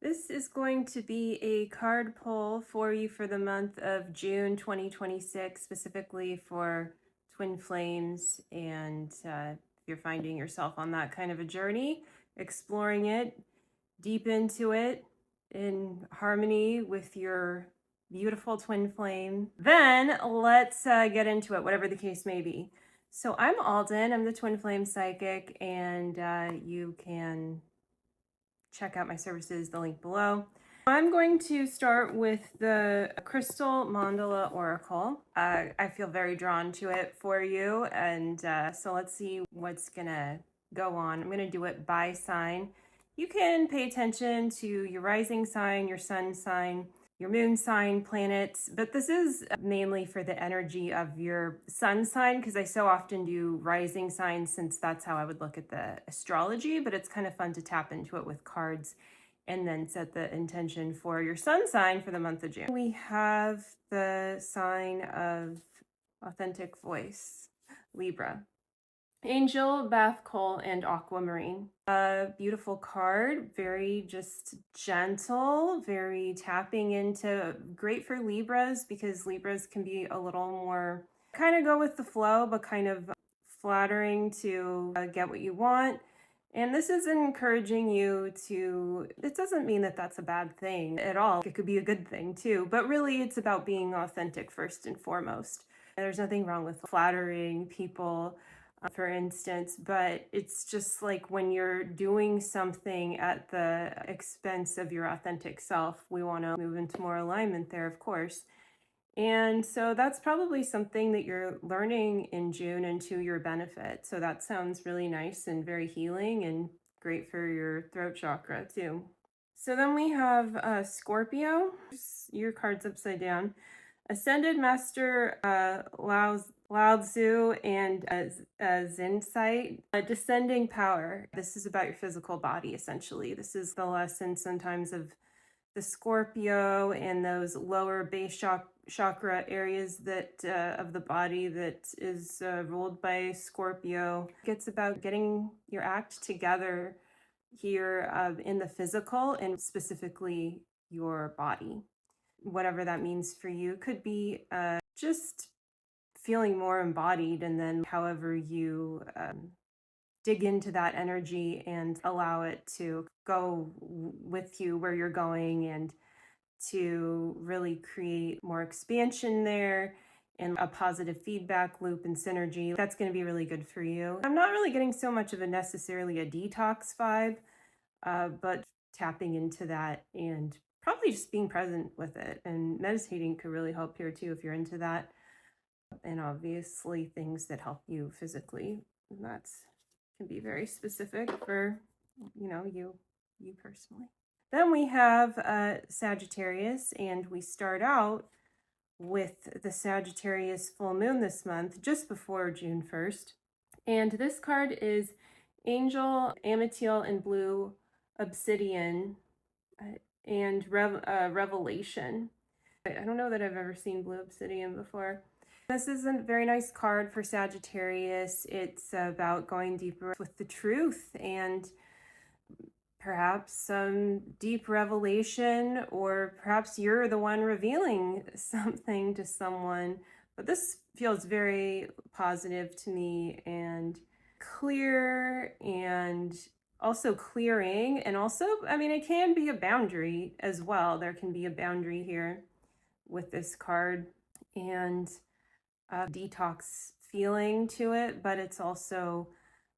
This is going to be a card pull for you for the month of June 2026, specifically for twin flames. And if you're finding yourself on that kind of a journey, exploring it, deep into it, in harmony with your beautiful twin flame, then let's get into it, whatever the case may be. So I'm Alden, I'm the twin flame psychic, and you can check out my services, the link below. I'm going to start with the Crystal Mandala Oracle. I feel very drawn to it for you, and so let's see what's gonna go on. I'm gonna do it by sign. You can pay attention to your rising sign, your sun sign, your moon sign, planets, but this is mainly for the energy of your sun sign, because I so often do rising signs since that's how I would look at the astrology, but it's kind of fun to tap into it with cards and then set the intention for your sun sign for the month of June. We have the sign of authentic voice, Libra. Angel, Bath, Coal, and Aquamarine. A beautiful card, very just gentle, very tapping into, great for Libras because Libras can be a little more kind of go with the flow, but kind of flattering to get what you want. And this is encouraging you to, it doesn't mean that that's a bad thing at all. It could be a good thing too, but really it's about being authentic first and foremost. There's nothing wrong with flattering people, for instance, but it's just like when you're doing something at the expense of your authentic self, we want to move into more alignment there, of course. And so that's probably something that you're learning in June and to your benefit. So that sounds really nice and very healing and great for your throat chakra too. So then we have Scorpio. Your card's upside down. Ascended Master Lao Tzu and Zinsight, descending power. This is about your physical body, essentially. This is the lesson sometimes of the Scorpio and those lower base chakra areas that of the body that is ruled by Scorpio. It's about getting your act together here in the physical and specifically your body. Whatever that means for you. Could be just feeling more embodied, and then however you dig into that energy and allow it to go with you where you're going, and to really create more expansion there and a positive feedback loop and synergy. That's going to be really good for you. I'm not really getting so much of a necessarily a detox vibe, but tapping into that and probably just being present with it, and meditating could really help here too if you're into that. And obviously things that help you physically, that's can be very specific for you personally. Then we have Sagittarius, and we start out with the Sagittarius full moon this month just before June 1st, and this card is Angel, Amethyst, and Blue Obsidian and Revelation. I don't know that I've ever seen Blue Obsidian before. This is a very nice card for Sagittarius. It's about going deeper with the truth and perhaps some deep revelation, or perhaps you're the one revealing something to someone. But this feels very positive to me and clear, and also clearing, and also, I mean, it can be a boundary as well. There can be a boundary here with this card, and a detox feeling to it, but it's also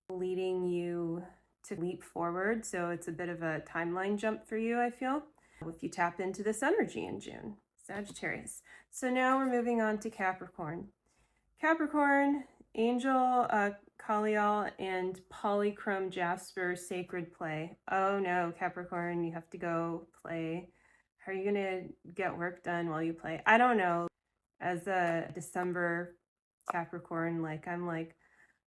leading you to leap forward. So it's a bit of a timeline jump for you, I feel, if you tap into this energy in June, Sagittarius. So now we're moving on to Capricorn. Capricorn, Angel, Kalial, and Polychrome Jasper Sacred Play. Oh no, Capricorn, you have to go play. How are you gonna get work done while you play? I don't know. As a December Capricorn, like I'm like,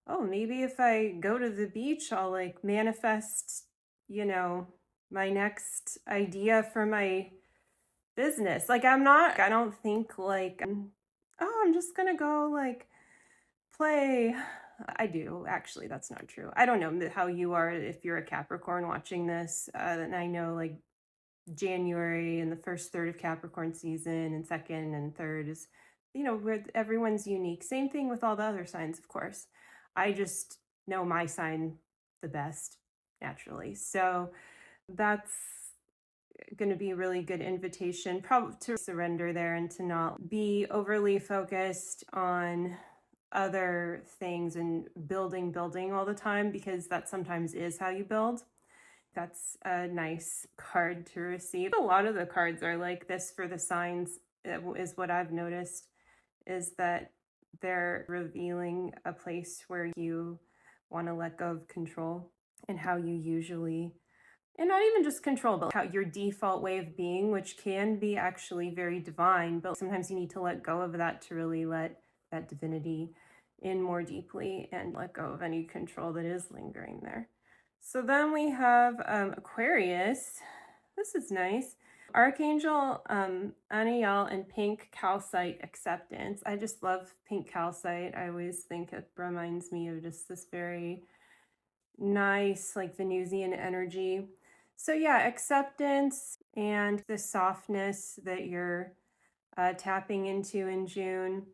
oh, maybe if I go to the beach, I'll like manifest, my next idea for my business. Like I don't think like, oh, I'm just gonna go like play. I do, actually, that's not true. I don't know how you are if you're a Capricorn watching this, and I know like January and the first third of Capricorn season, and second and third is, where everyone's unique. Same thing with all the other signs, of course. I just know my sign the best naturally. So that's going to be a really good invitation, probably to surrender there and to not be overly focused on other things and building all the time, because that sometimes is how you build. That's a nice card to receive. A lot of the cards are like this for the signs, is what I've noticed, is that they're revealing a place where you want to let go of control and how you usually, and not even just control, but how your default way of being, which can be actually very divine, but sometimes you need to let go of that to really let that divinity in more deeply and let go of any control that is lingering there. So then we have Aquarius. This is nice. Archangel Aniel and pink calcite acceptance. I just love pink calcite. I always think it reminds me of just this very nice, like Venusian energy. So yeah, acceptance and the softness that you're tapping into in June.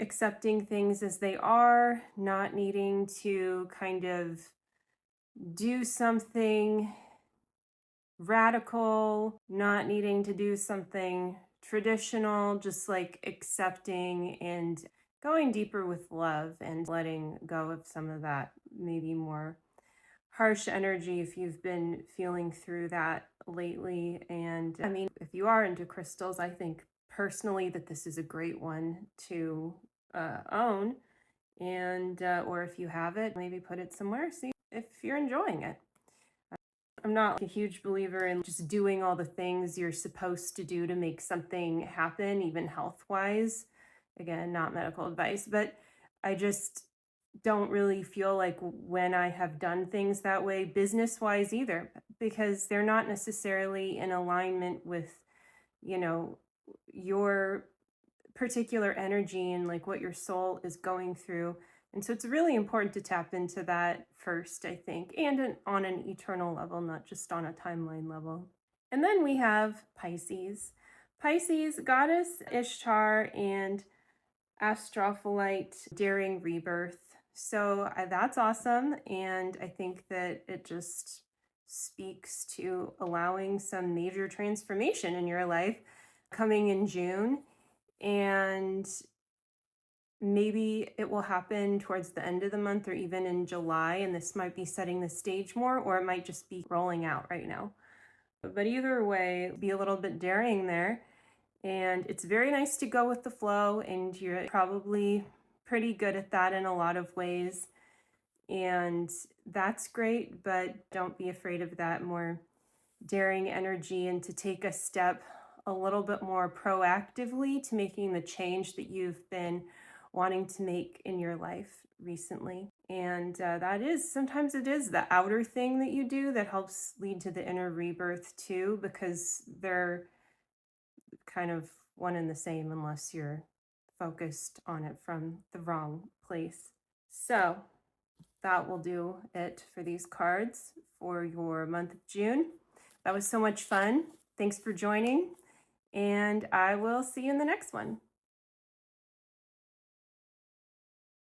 Accepting things as they are, not needing to kind of do something radical, not needing to do something traditional, just like accepting and going deeper with love and letting go of some of that maybe more harsh energy if you've been feeling through that lately. And I mean, if you are into crystals, I think personally that this is a great one to own, and or if you have it, maybe put it somewhere, see if you're enjoying it. I'm not a huge believer in just doing all the things you're supposed to do to make something happen, even health-wise. Again, not medical advice, but I just don't really feel like when I have done things that way, business-wise either, because they're not necessarily in alignment with, your particular energy and like what your soul is going through. And so it's really important to tap into that first, I think, and on an eternal level, not just on a timeline level. And then we have Pisces. Pisces, goddess Ishtar and Astrophyllite during rebirth. So that's awesome. And I think that it just speaks to allowing some major transformation in your life coming in June. And maybe it will happen towards the end of the month or even in July, and this might be setting the stage more, or it might just be rolling out right now. But either way, be a little bit daring there. And it's very nice to go with the flow, and you're probably pretty good at that in a lot of ways. And that's great, but don't be afraid of that more daring energy and to take a step a little bit more proactively to making the change that you've been wanting to make in your life recently. And that is, sometimes it is the outer thing that you do that helps lead to the inner rebirth too, because they're kind of one and the same unless you're focused on it from the wrong place. So that will do it for these cards for your month of June. That was so much fun. Thanks for joining, and I will see you in the next one.